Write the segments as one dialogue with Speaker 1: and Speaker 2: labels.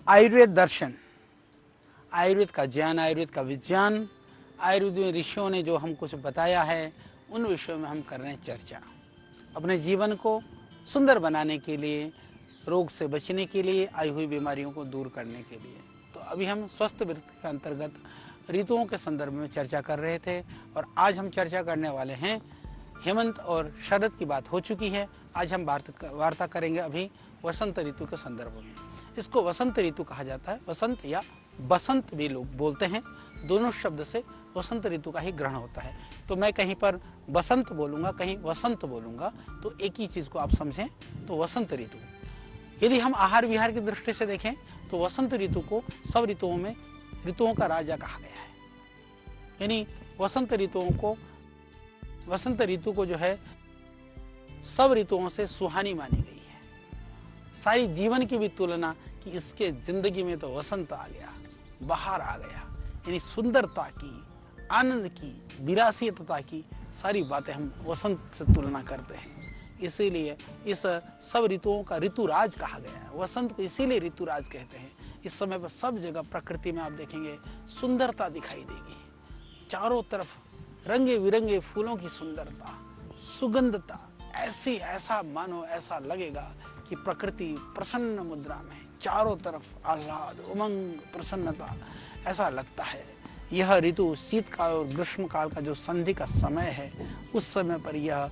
Speaker 1: आयुर्वेद दर्शन, आयुर्वेद का ज्ञान, आयुर्वेद का विज्ञान, आयुर्वेद में ऋषियों ने जो हम कुछ बताया है उन विषयों में हम कर रहे हैं चर्चा। अपने जीवन को सुंदर बनाने के लिए, रोग से बचने के लिए, आई हुई बीमारियों को दूर करने के लिए। तो अभी हम स्वस्थ वृत्ति के अंतर्गत ऋतुओं के संदर्भ में चर्चा कर रहे थे और आज हम चर्चा करने वाले हैं हेमंत और शरद की बात हो चुकी है। आज हम वार्ता करेंगे अभी वसंत ऋतु के संदर्भ में। इसको वसंत ऋतु कहा जाता है। वसंत या बसंत भी लोग बोलते हैं, दोनों शब्द से वसंत ऋतु का ही ग्रहण होता है। तो मैं कहीं पर बसंत बोलूँगा, कहीं वसंत बोलूँगा, तो एक ही चीज़ को आप समझें, तो वसंत ऋतु। यदि हम आहार विहार की दृष्टि से देखें तो वसंत ऋतु को सब ऋतुओं में ऋतुओं का राजा कहा गया है। यानी वसंत ऋतु को जो है सब ऋतुओं से सुहानी मानी गई है। सारी जीवन की भी तुलना कि इसके जिंदगी में तो वसंत आ गया, बाहर आ गया, यानी सुंदरता की, आनंद की, विरासियतता की सारी बातें हम वसंत से तुलना करते हैं। इसीलिए इस सब ऋतुओं का ऋतुराज कहा गया है। वसंत को इसीलिए ऋतुराज कहते हैं। इस समय पर सब जगह प्रकृति में आप देखेंगे सुंदरता दिखाई देगी। चारों तरफ रंगे बिरंगे फूलों की सुंदरता, सुगंधता, ऐसा मानो ऐसा लगेगा कि प्रकृति प्रसन्न मुद्रा में, चारों तरफ आह्लाद, उमंग, प्रसन्नता, ऐसा लगता है। यह ऋतु शीतकाल और ग्रीष्म काल का जो संधि का समय है, उस समय पर यह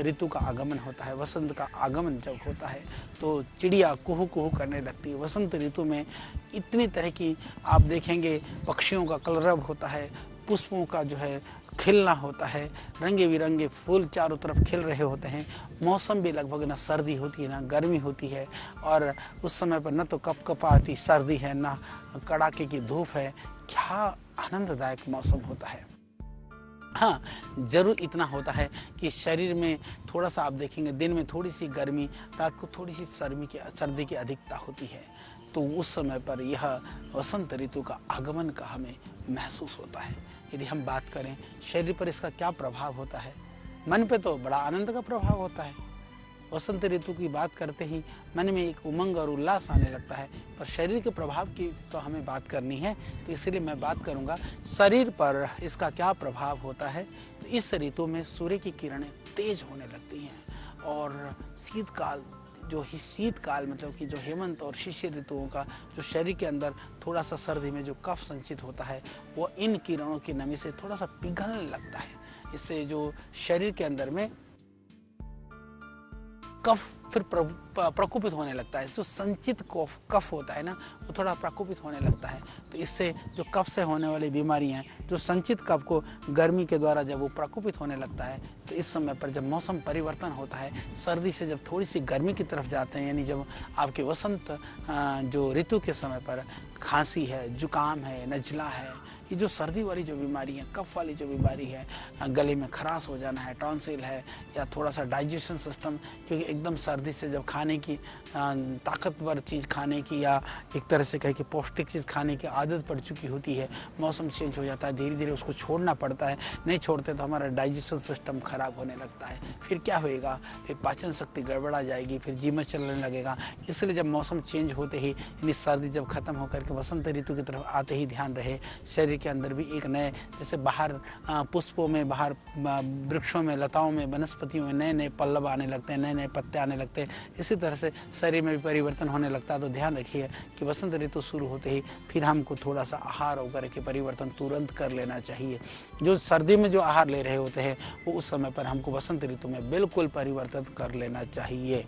Speaker 1: ऋतु का आगमन होता है। वसंत का आगमन जब होता है तो चिड़िया कुहू कुहू करने लगती है। वसंत ऋतु में इतनी तरह की आप देखेंगे पक्षियों का कलरव होता है, पुष्पों का जो है खिलना होता है, रंगे बिरंगे फूल चारों तरफ खिल रहे होते हैं। मौसम भी लगभग ना सर्दी होती है ना गर्मी होती है, और उस समय पर न तो कपकपाती सर्दी है ना कड़ाके की धूप है। क्या आनंददायक मौसम होता है। हाँ, जरूर इतना होता है कि शरीर में थोड़ा सा आप देखेंगे दिन में थोड़ी सी गर्मी, रात को थोड़ी सी सर्दी की अधिकता होती है। तो उस समय पर यह वसंत ऋतु का आगमन का हमें महसूस होता है। यदि हम बात करें शरीर पर इसका क्या प्रभाव होता है, मन पे तो बड़ा आनंद का प्रभाव होता है। वसंत ऋतु की बात करते ही मन में एक उमंग और उल्लास आने लगता है, पर शरीर के प्रभाव की तो हमें बात करनी है, तो इसलिए मैं बात करूंगा शरीर पर इसका क्या प्रभाव होता है। तो इस ऋतु में सूर्य की किरणें तेज होने लगती हैं और शीतकाल मतलब कि जो हेमंत और शिशिर ऋतुओं का जो शरीर के अंदर थोड़ा सा सर्दी में जो कफ संचित होता है वो इन किरणों की नमी से थोड़ा सा पिघलने लगता है। इससे जो शरीर के अंदर में कफ फिर प्रकोपित होने लगता है। जो संचित कफ होता है ना, वो थोड़ा प्रकोपित होने लगता है। तो इससे जो कफ से होने वाली बीमारियां, जो संचित कफ को गर्मी के द्वारा जब वो प्रकोपित होने लगता है, तो इस समय पर जब मौसम परिवर्तन होता है, सर्दी से जब थोड़ी सी गर्मी की तरफ जाते हैं, यानी जब आपके वसंत जो ऋतु के समय पर खांसी है, जुकाम है, नजला है, ये जो सर्दी वाली जो बीमारी है, कफ वाली जो बीमारी है, गले में खराश हो जाना है, टॉन्सिल है, या थोड़ा सा डाइजेशन सिस्टम, क्योंकि एकदम सर्दी से जब खाने की ताकतवर चीज़ खाने की या एक तरह से कहे कि पौष्टिक चीज़ खाने की आदत पड़ चुकी होती है, मौसम चेंज हो जाता है, धीरे धीरे उसको छोड़ना पड़ता है। नहीं छोड़ते तो हमारा डाइजेशन सिस्टम खराब होने लगता है। फिर क्या होएगा, फिर पाचन शक्ति गड़बड़ा जाएगी, फिर जी में चलने लगेगा। इसलिए जब मौसम चेंज होते ही, यानी सर्दी जब खत्म होकर के वसंत ऋतु की तरफ आते ही ध्यान रहे, शरीर के अंदर भी एक नए, जैसे बाहर पुष्पों में, बाहर वृक्षों में, लताओं में, वनस्पतियों में नए नए पल्लव आने लगते हैं, नए नए पत्ते आने लगते हैं। इसी तरह से शरीर में भी परिवर्तन होने लगता है। तो ध्यान रखिए कि वसंत ऋतु शुरू होते ही फिर हमको थोड़ा सा आहार वगैरह के परिवर्तन तुरंत कर लेना चाहिए। जो सर्दी में जो आहार ले रहे होते हैं वो उस समय पर हमको वसंत ऋतु में बिल्कुल परिवर्तन कर लेना चाहिए,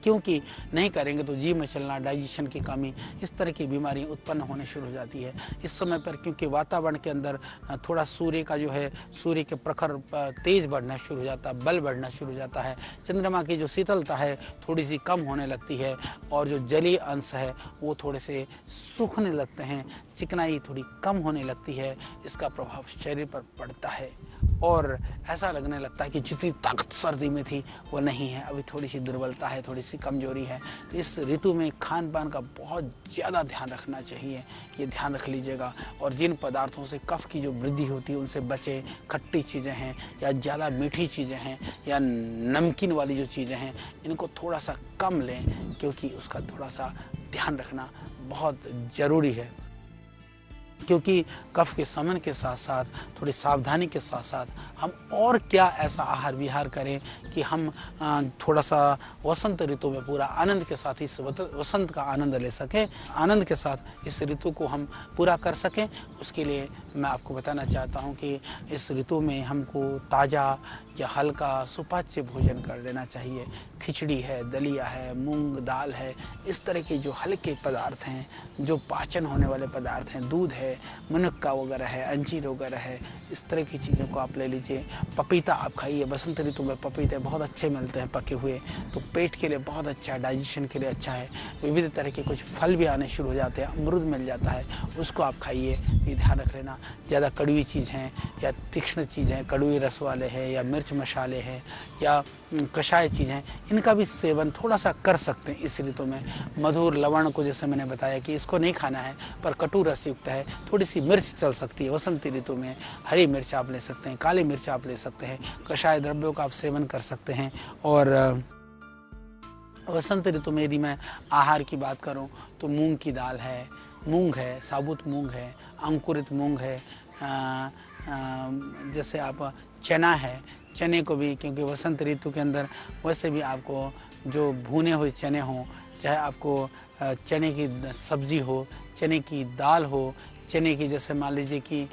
Speaker 1: क्योंकि नहीं करेंगे तो जी में चलना, डाइजेशन की कमी, इस तरह की बीमारियां उत्पन्न होने शुरू हो जाती है। इस समय पर क्योंकि वातावरण के अंदर थोड़ा सूर्य का जो है, सूर्य के प्रखर तेज बढ़ना शुरू हो जाता है, बल बढ़ना शुरू हो जाता है। चंद्रमा की जो शीतलता है थोड़ी सी कम होने लगती है और जो जलीय अंश है वो थोड़े से सूखने लगते हैं। चिकनाई थोड़ी कम होने लगती है, इसका प्रभाव शरीर पर पड़ता है और ऐसा लगने लगता है कि जितनी ताकत सर्दी में थी वो नहीं है, अभी थोड़ी सी दुर्बलता है, थोड़ी सी कमजोरी है। तो इस ऋतु में खान पान का बहुत ज़्यादा ध्यान रखना चाहिए, ये ध्यान रख लीजिएगा। और जिन पदार्थों से कफ की जो वृद्धि होती है उनसे बचें, खट्टी चीज़ें हैं या ज़्यादा मीठी चीज़ें हैं या नमकीन वाली जो चीज़ें हैं इनको थोड़ा सा कम लें, क्योंकि उसका थोड़ा सा ध्यान रखना बहुत ज़रूरी है। क्योंकि कफ के शमन के साथ साथ थोड़ी सावधानी के साथ साथ हम और क्या ऐसा आहार विहार करें कि हम थोड़ा सा वसंत ऋतु में पूरा आनंद के साथ इस वसंत का आनंद ले सकें, आनंद के साथ इस ऋतु को हम पूरा कर सकें। उसके लिए मैं आपको बताना चाहता हूं कि इस ऋतु में हमको ताज़ा या हल्का सुपाच्य भोजन कर लेना चाहिए। खिचड़ी है, दलिया है, मूंग दाल है, इस तरह के जो हल्के पदार्थ हैं, जो पाचन होने वाले पदार्थ हैं, दूध है, मुनक्का वगैरह है, अंजीर वगैरह है, इस तरह की चीज़ों को आप ले लीजिए। पपीता आप खाइए, बसंत ऋतु में पपीते बहुत अच्छे मिलते हैं पके हुए, तो पेट के लिए बहुत अच्छा है, डाइजेशन के लिए अच्छा है। विविध तरह के कुछ फल भी आने शुरू हो जाते हैं, अमरूद मिल जाता है, उसको आप खाइए। ये ध्यान रख लेना, ज़्यादा कड़वी चीज़ हैं या तीक्ष्ण चीज़ हैं, कड़वी रस वाले हैं या मिर्च मसाले हैं या कषाय चीज़ हैं, इनका भी सेवन थोड़ा सा कर सकते हैं इस ऋतु में। मधुर लवण को जैसे मैंने बताया कि इसको नहीं खाना है, पर कटु रस युक्त है, थोड़ी सी मिर्च चल सकती है। वसंती ऋतु में हरी मिर्च आप ले सकते हैं, काली मिर्च आप ले सकते हैं, कषाय द्रव्यों का आप सेवन कर सकते हैं। और वसंत ऋतु में यदि मैं आहार की बात करूं तो मूंग की दाल है, मूंग है, साबुत मूंग है, अंकुरित मूंग है, जैसे आप चना है, चने को भी, क्योंकि वसंत ऋतु के अंदर वैसे भी आपको जो भुने हुए चने हों, चाहे आपको चने की सब्जी हो, चने की दाल हो, चने की जैसे मान लीजिए कि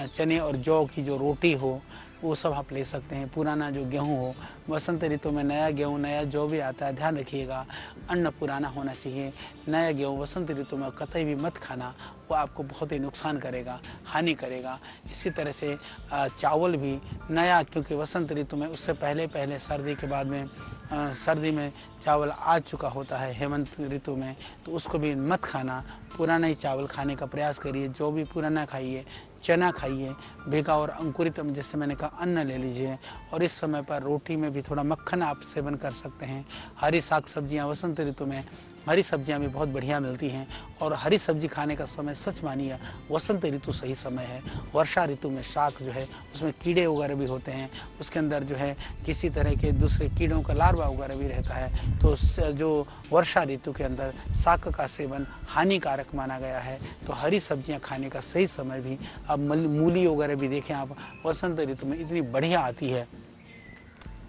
Speaker 1: चने और जौ की जो रोटी हो, वो सब आप ले सकते हैं। पुराना जो गेहूँ हो, वसंत ऋतु में नया गेहूँ नया जौ भी आता है, ध्यान रखिएगा, अन्न पुराना होना चाहिए। नया गेहूँ वसंत ऋतु में कतई भी मत खाना, वो आपको बहुत ही नुकसान करेगा, हानि करेगा। इसी तरह से चावल भी नया, क्योंकि वसंत ऋतु में उससे पहले सर्दी के बाद में सर्दी में चावल आ चुका होता है हेमंत ऋतु में, तो उसको भी मत खाना, पुराना ही चावल खाने का प्रयास करिए। जो भी पुराना खाइए, चना खाइए, भीगा और अंकुरित जैसे मैंने कहा अन्न ले लीजिए। और इस समय पर रोटी में भी थोड़ा मक्खन आप सेवन कर सकते हैं। हरी साग सब्जियां, वसंत ऋतु में हरी सब्जियां भी बहुत बढ़िया मिलती हैं, और हरी सब्जी खाने का समय सच मानिए वसंत ऋतु सही समय है। वर्षा ऋतु में शाक जो है उसमें कीड़े वगैरह भी होते हैं, उसके अंदर जो है किसी तरह के दूसरे कीड़ों का लार्वा वगैरह भी रहता है, तो जो वर्षा ऋतु के अंदर शाक का सेवन हानिकारक माना गया है। तो हरी सब्जियां खाने का सही समय भी, अब मूली वगैरह भी देखें आप, वसंत ऋतु में इतनी बढ़िया आती है।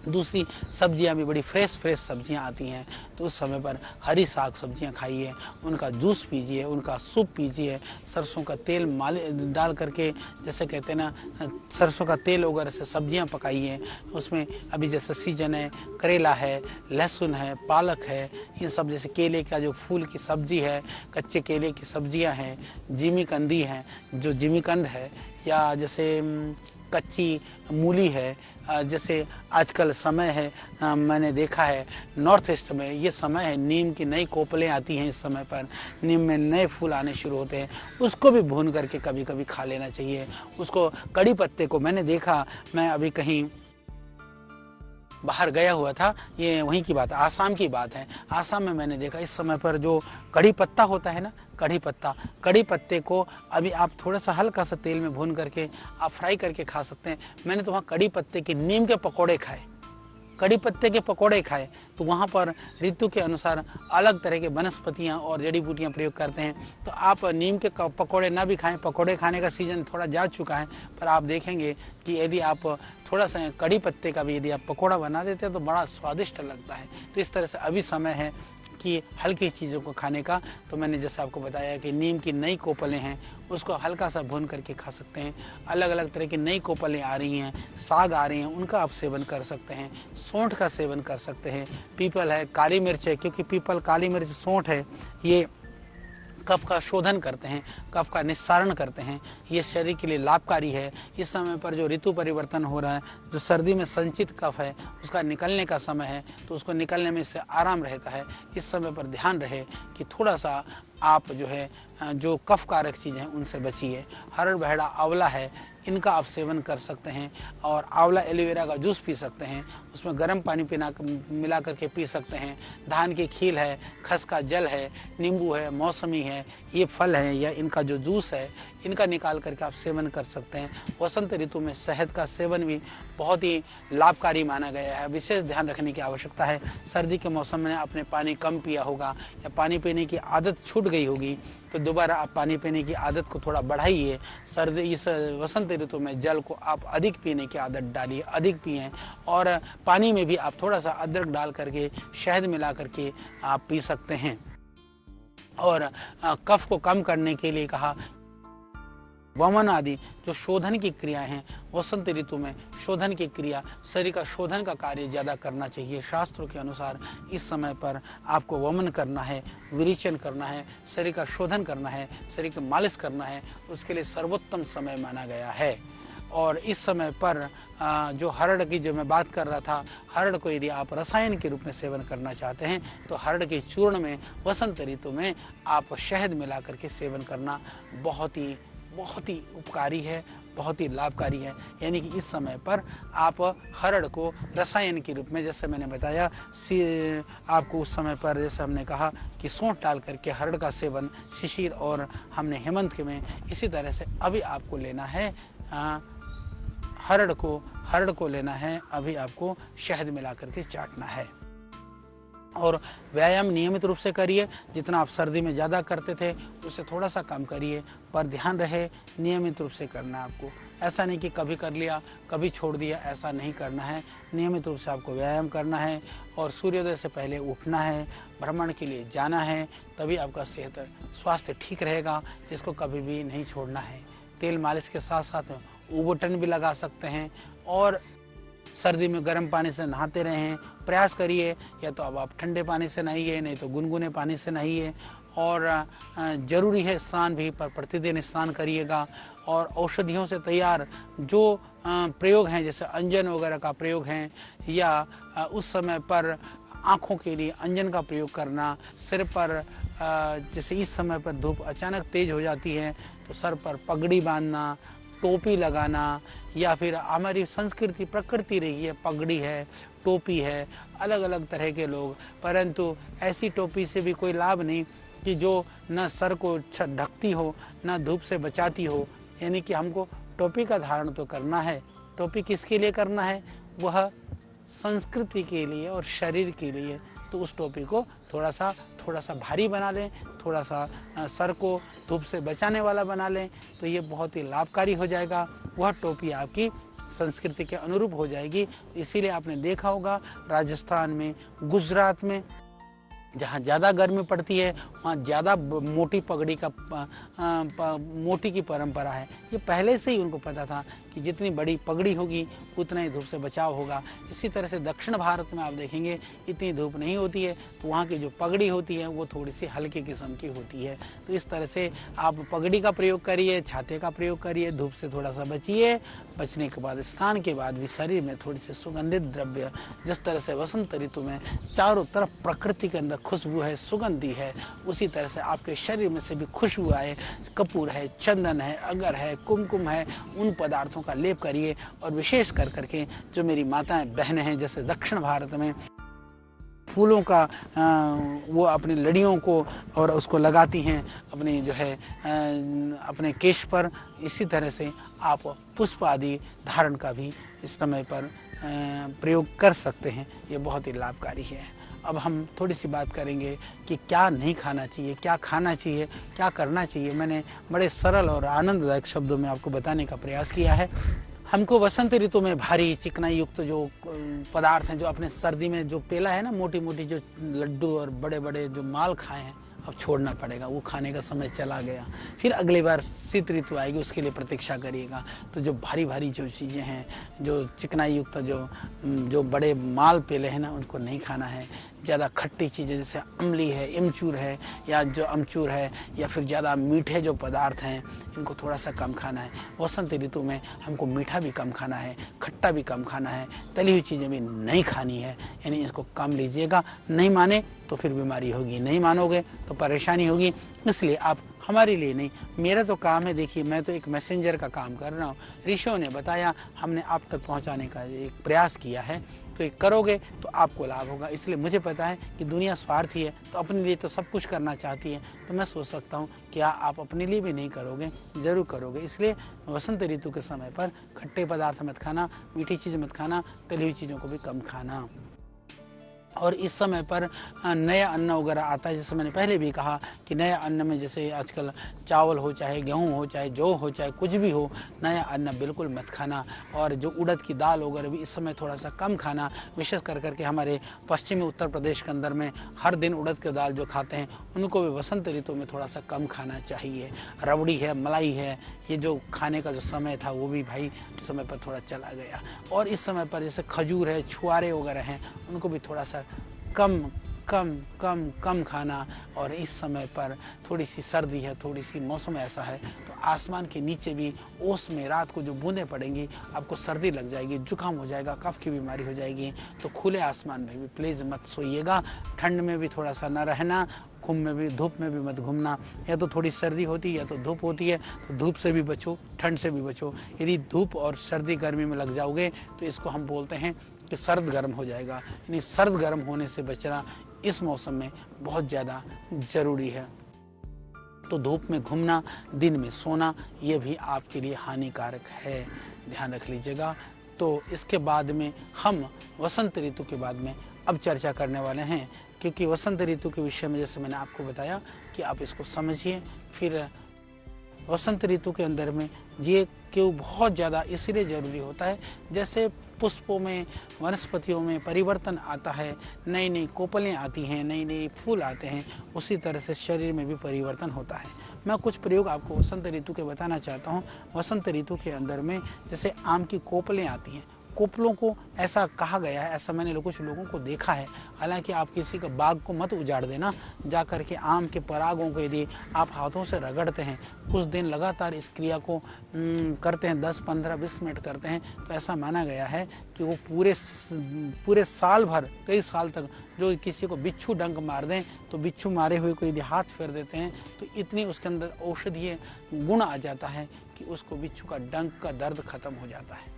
Speaker 1: दूसरी सब्जियां भी बड़ी फ्रेश सब्जियां आती हैं, तो उस समय पर हरी साग सब्जियां खाइए, उनका जूस पीजिए, उनका सूप पीजिए, सरसों का तेल डाल करके, जैसे कहते हैं ना, सरसों का तेल वगैरह से सब्जियां पकाइए। उसमें अभी जैसे सीजन है, करेला है, लहसुन है, पालक है, ये सब, जैसे केले का जो फूल की सब्जी है, कच्चे केले की सब्जियां हैं, जिमीकंदी हैं, जो जिमीकंद है, या जैसे कच्ची मूली है, जैसे आजकल समय है, मैंने देखा है नॉर्थ ईस्ट में ये समय है, नीम की नई कोपलें आती हैं, इस समय पर नीम में नए फूल आने शुरू होते हैं, उसको भी भून करके कभी कभी खा लेना चाहिए। उसको, कड़ी पत्ते को मैंने देखा, मैं अभी कहीं बाहर गया हुआ था, ये वहीं की बात है, आसाम की बात है। आसाम में मैंने देखा इस समय पर जो कड़ी पत्ता होता है ना, कड़ी पत्ते को अभी आप थोड़ा सा हल्का सा तेल में भून करके आप फ्राई करके खा सकते हैं। मैंने तो वहाँ कड़ी पत्ते के नीम के पकोड़े खाए, कड़ी पत्ते के पकोड़े खाए। तो वहाँ पर ऋतु के अनुसार अलग तरह के वनस्पतियाँ और जड़ी बूटियाँ प्रयोग करते हैं। तो आप नीम के पकोड़े ना भी खाएं, पकोड़े खाने का सीजन थोड़ा जा चुका है, पर आप देखेंगे कि यदि आप थोड़ा सा कड़ी पत्ते का भी यदि आप पकोड़ा बना देते हैं तो बड़ा स्वादिष्ट लगता है। तो इस तरह से अभी समय है कि हल्की चीज़ों को खाने का। तो मैंने जैसे आपको बताया कि नीम की नई कोपलें हैं, उसको हल्का सा भून करके खा सकते हैं। अलग अलग तरह की नई कोपलें आ रही हैं, साग आ रही हैं, उनका आप सेवन कर सकते हैं। सौंठ का सेवन कर सकते हैं। पीपल है, काली मिर्च है, क्योंकि पीपल, काली मिर्च, सौंठ है, ये कफ का शोधन करते हैं, कफ का निस्सारण करते हैं। ये शरीर के लिए लाभकारी है। इस समय पर जो ऋतु परिवर्तन हो रहा है, जो सर्दी में संचित कफ है उसका निकलने का समय है, तो उसको निकलने में इससे आराम रहता है। इस समय पर ध्यान रहे कि थोड़ा सा आप जो है जो कफ कारक चीज़ें हैं उनसे बचिए। हरड़ बहेड़ा आंवला है, इनका आप सेवन कर सकते हैं। और आंवला एलोवेरा का जूस पी सकते हैं, उसमें गर्म पानी मिला करके पी सकते हैं। धान की खील है, खस का जल है, नींबू है, मौसमी है, ये फल है या इनका जो जूस है इनका निकाल करके आप सेवन कर सकते हैं। वसंत ऋतु में शहद का सेवन भी बहुत ही लाभकारी माना गया है। विशेष ध्यान रखने की आवश्यकता है। सर्दी के मौसम में आपने पानी कम पिया होगा या पानी पीने की आदत छूट गई होगी, तो दोबारा आप पानी पीने की आदत को थोड़ा बढ़ाइए। सर्दी इस वसंत ऋतु में जल को आप अधिक पीने की आदत डालिए, अधिक पिएं। और पानी में भी आप थोड़ा सा अदरक डाल करके, शहद मिला करके आप पी सकते हैं। और कफ को कम करने के लिए कहा, वमन आदि जो शोधन की क्रियाएं हैं, वसंत ऋतु में शोधन की क्रिया, शरीर का शोधन का कार्य ज़्यादा करना चाहिए। शास्त्रों के अनुसार इस समय पर आपको वमन करना है, विरेचन करना है, शरीर का शोधन करना है, शरीर की मालिश करना है, उसके लिए सर्वोत्तम समय माना गया है। और इस समय पर जो हरड़ की जो मैं बात कर रहा था, हरड़ को यदि आप रसायन के रूप में सेवन करना चाहते हैं तो हरड़ के चूर्ण में वसंत ऋतु में आप शहद मिला करके सेवन करना बहुत ही उपकारी है, बहुत ही लाभकारी है। यानी कि इस समय पर आप हरड़ को रसायन के रूप में, जैसे मैंने बताया, आपको उस समय पर जैसे हमने कहा कि सौंठ डाल करके हरड़ का सेवन शिशिर और हमने हेमंत में, इसी तरह से अभी आपको लेना है हरड़ को लेना है, अभी आपको शहद मिला करके चाटना है। और व्यायाम नियमित रूप से करिए। जितना आप सर्दी में ज़्यादा करते थे उससे थोड़ा सा कम करिए, पर ध्यान रहे नियमित रूप से करना है आपको। ऐसा नहीं कि कभी कर लिया कभी छोड़ दिया, ऐसा नहीं करना है। नियमित रूप से आपको व्यायाम करना है और सूर्योदय से पहले उठना है, भ्रमण के लिए जाना है, तभी आपका स्वास्थ्य ठीक रहेगा। इसको कभी भी नहीं छोड़ना है। तेल मालिश के साथ साथ उबटन भी लगा सकते हैं। और सर्दी में गर्म पानी से नहाते रहें, प्रयास करिए। या तो अब आप ठंडे पानी से नहाइए, नहीं तो गुनगुने पानी से नहाइए। और ज़रूरी है स्नान भी, पर प्रतिदिन स्नान करिएगा। और औषधियों से तैयार जो प्रयोग हैं, जैसे अंजन वगैरह का प्रयोग हैं, या उस समय पर आँखों के लिए अंजन का प्रयोग करना, सिर पर जैसे इस समय पर धूप अचानक तेज हो जाती है तो सर पर पगड़ी बांधना, टोपी लगाना, या फिर हमारी संस्कृति प्रकृति रही है, पगड़ी है, टोपी है, अलग अलग तरह के लोग, परंतु ऐसी टोपी से भी कोई लाभ नहीं कि जो न सर को ढकती हो न धूप से बचाती हो। यानी कि हमको टोपी का धारण तो करना है। टोपी किसके लिए करना है? वह संस्कृति के लिए और शरीर के लिए। तो उस टोपी को थोड़ा सा भारी बना लें, थोड़ा सा सर को धूप से बचाने वाला बना लें, तो ये बहुत ही लाभकारी हो जाएगा। वह टोपी आपकी संस्कृति के अनुरूप हो जाएगी। इसीलिए आपने देखा होगा राजस्थान में, गुजरात में, जहाँ ज़्यादा गर्मी पड़ती है वहाँ ज़्यादा मोटी पगड़ी का मोटी की परंपरा है। ये पहले से ही उनको पता था कि जितनी बड़ी पगड़ी होगी उतना ही धूप से बचाव होगा। इसी तरह से दक्षिण भारत में आप देखेंगे इतनी धूप नहीं होती है, तो वहाँ की जो पगड़ी होती है वो थोड़ी सी हल्के किस्म की होती है। तो इस तरह से आप पगड़ी का प्रयोग करिए, छाते का प्रयोग करिए, धूप से थोड़ा सा बचिए। बचने के बाद स्नान के बाद भी शरीर में थोड़ी सी सुगंधित द्रव्य, जिस तरह से वसंत ऋतु में चारों तरफ प्रकृति के अंदर खुशबू है, सुगंधी है, उसी तरह से आपके शरीर में से भी खुशबू आए। कपूर है, चंदन है, अगर है, कुमकुम है, उन पदार्थों का लेप करिए। और विशेष कर करके जो मेरी माताएं बहनें हैं, जैसे दक्षिण भारत में फूलों का वो अपनी लड़ियों को और उसको लगाती हैं अपनी जो है अपने केश पर, इसी तरह से आप पुष्प आदि धारण का भी इस समय पर प्रयोग कर सकते हैं। ये बहुत ही लाभकारी है। अब हम थोड़ी सी बात करेंगे कि क्या नहीं खाना चाहिए, क्या खाना चाहिए, क्या करना चाहिए। मैंने बड़े सरल और आनंददायक शब्दों में आपको बताने का प्रयास किया है। हमको वसंत ऋतु में भारी चिकनाई युक्त जो पदार्थ हैं, जो अपने सर्दी में जो पेला है ना, मोटी मोटी जो लड्डू और बड़े बड़े जो माल खाए हैं, अब छोड़ना पड़ेगा। वो खाने का समय चला गया। फिर अगली बार शीत ऋतु आएगी, उसके लिए प्रतीक्षा करिएगा। तो जो भारी भारी जो चीज़ें हैं, जो चिकनाई युक्त जो बड़े माल पेले हैं ना, उनको नहीं खाना है। ज़्यादा खट्टी चीज़ें जैसे अम्ली है, इमचूर है या जो अमचूर है या फिर ज़्यादा मीठे जो पदार्थ हैं इनको थोड़ा सा कम खाना है। वसंत ऋतु में हमको मीठा भी कम खाना है, खट्टा भी कम खाना है, तली हुई चीज़ें भी नहीं खानी है, यानी इसको कम लीजिएगा। नहीं माने तो फिर बीमारी होगी, नहीं मानोगे तो परेशानी होगी। इसलिए आप हमारे लिए नहीं, मेरा तो काम है, देखिए मैं तो एक मैसेंजर का काम कर रहा हूँ। ऋषियों ने बताया, हमने आप तक पहुँचाने का एक प्रयास किया है, तो ये करोगे तो आपको लाभ होगा। इसलिए मुझे पता है कि दुनिया स्वार्थी है, तो अपने लिए तो सब कुछ करना चाहती है, तो मैं सोच सकता हूँ क्या आप अपने लिए भी नहीं करोगे, ज़रूर करोगे। इसलिए वसंत ऋतु के समय पर खट्टे पदार्थ मत खाना, मीठी चीज़ मत खाना, तली हुई चीज़ों को भी कम खाना। और इस समय पर नया अन्न वगैरह आता है, जैसे मैंने पहले भी कहा कि नया अन्न में जैसे आजकल चावल हो, चाहे गेहूं हो, चाहे जौ हो, चाहे कुछ भी हो, नया अन्न बिल्कुल मत खाना। और जो उड़द की दाल वगैरह भी इस समय थोड़ा सा कम खाना। विशेष कर करके हमारे पश्चिमी उत्तर प्रदेश के अंदर में हर दिन उड़द की दाल जो खाते हैं उनको भी वसंत ऋतु में थोड़ा सा कम खाना चाहिए। रबड़ी है, मलाई है, ये जो खाने का जो समय था वो भी भाई इस समय पर थोड़ा चला गया। और इस समय पर जैसे खजूर है, छुआरे वगैरह हैं, उनको भी थोड़ा सा कम कम कम कम खाना। और इस समय पर थोड़ी सी सर्दी है, थोड़ी सी मौसम ऐसा है, तो आसमान के नीचे भी ओस में रात को जो बूंदें पड़ेंगी आपको सर्दी लग जाएगी, जुकाम हो जाएगा, कफ की बीमारी हो जाएगी। तो खुले आसमान में भी प्लीज़ मत सोइएगा, ठंड में भी थोड़ा सा न रहना, धूप में भी मत घूमना। या तो थोड़ी सर्दी होती है या तो धूप होती है, तो धूप से भी बचो, ठंड से भी बचो। यदि धूप और सर्दी गर्मी में लग जाओगे तो इसको हम बोलते हैं कि सर्द गर्म हो जाएगा। यानी सर्द गर्म होने से बचना इस मौसम में बहुत ज़्यादा ज़रूरी है। तो धूप में घूमना, दिन में सोना, ये भी आपके लिए हानिकारक है, ध्यान रख लीजिएगा। तो इसके बाद में हम वसंत ऋतु के बाद में अब चर्चा करने वाले हैं, क्योंकि वसंत ऋतु के विषय में जैसे मैंने आपको बताया कि आप इसको समझिए। फिर वसंत ऋतु के अंदर में ये क्यों बहुत ज़्यादा इसलिए ज़रूरी होता है, जैसे पुष्पों में, वनस्पतियों में परिवर्तन आता है, नई नई कोपलें आती हैं, नई नई फूल आते हैं, उसी तरह से शरीर में भी परिवर्तन होता है। मैं कुछ प्रयोग आपको वसंत ऋतु के बताना चाहता हूँ। वसंत ऋतु के अंदर में जैसे आम की कोपलें आती हैं, कोपलों को ऐसा कहा गया है, ऐसा मैंने कुछ लोगों को देखा है। हालांकि आप किसी का बाग को मत उजाड़ देना, जा कर के आम के परागों को यदि आप हाथों से रगड़ते हैं, कुछ दिन लगातार इस क्रिया को करते हैं, 10, 15, 20 मिनट करते हैं, तो ऐसा माना गया है कि वो पूरे साल भर, कई साल तक, जो किसी को बिच्छू डंक मार दें तो बिच्छू मारे हुए को यदि हाथ फेर देते हैं तो इतनी उसके अंदर औषधीय गुण आ जाता है कि उसको बिच्छू का डंक का दर्द खत्म हो जाता है।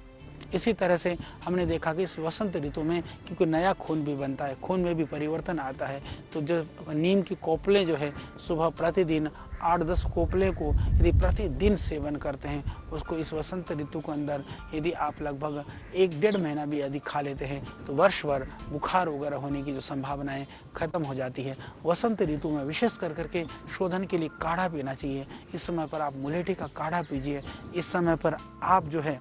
Speaker 1: इसी तरह से हमने देखा कि इस वसंत ऋतु में क्योंकि नया खून भी बनता है, खून में भी परिवर्तन आता है, तो जो नीम की कोपलें जो है सुबह प्रतिदिन 8-10 कोपले को यदि प्रतिदिन सेवन करते हैं, उसको इस वसंत ऋतु के अंदर यदि आप लगभग 1-1.5 महीना भी यदि खा लेते हैं तो वर्ष भर बुखार वगैरह होने की जो संभावनाएं खत्म हो जाती है। वसंत ऋतु में विशेष कर करके शोधन के लिए काढ़ा पीना चाहिए। इस समय पर आप मुलेठी का काढ़ा पीजिए। इस समय पर आप जो है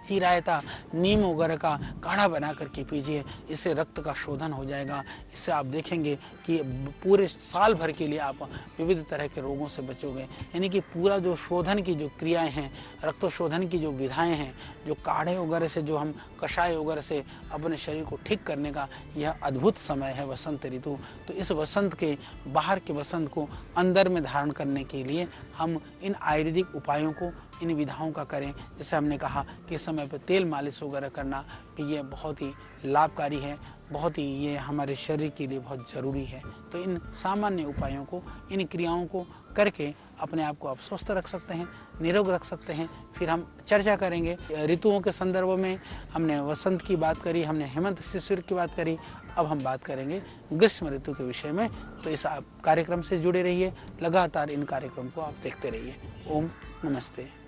Speaker 1: चिरायता, नीम वगैरह का काढ़ा बना करके पीजिए, इससे रक्त का शोधन हो जाएगा। इससे आप देखेंगे कि पूरे साल भर के लिए आप विविध तरह के रोगों से बचोगे। यानी कि पूरा जो शोधन की जो क्रियाएं हैं, रक्तशोधन की जो विधाएं हैं, जो काढ़े वगैरह से, जो हम कषाय वगैरह से अपने शरीर को ठीक करने का यह अद्भुत समय है वसंत ऋतु। तो इस वसंत के, बाहर के वसंत को अंदर में धारण करने के लिए हम इन आयुर्वेदिक उपायों को, इन विधाओं का करें। जैसे हमने कहा कि समय पर तेल मालिश वगैरह करना भी ये बहुत ही लाभकारी है, बहुत ही ये हमारे शरीर के लिए बहुत ज़रूरी है। तो इन सामान्य उपायों को, इन क्रियाओं को करके अपने आप को आप स्वस्थ रख सकते हैं, निरोग रख सकते हैं। फिर हम चर्चा करेंगे ऋतुओं के संदर्भ में। हमने वसंत की बात करी, हमने हेमंत शिशिर की बात करी, अब हम बात करेंगे ग्रीष्म ऋतु के विषय में। तो इस कार्यक्रम से जुड़े रहिए, लगातार इन कार्यक्रम को आप देखते रहिए। ओम नमस्ते।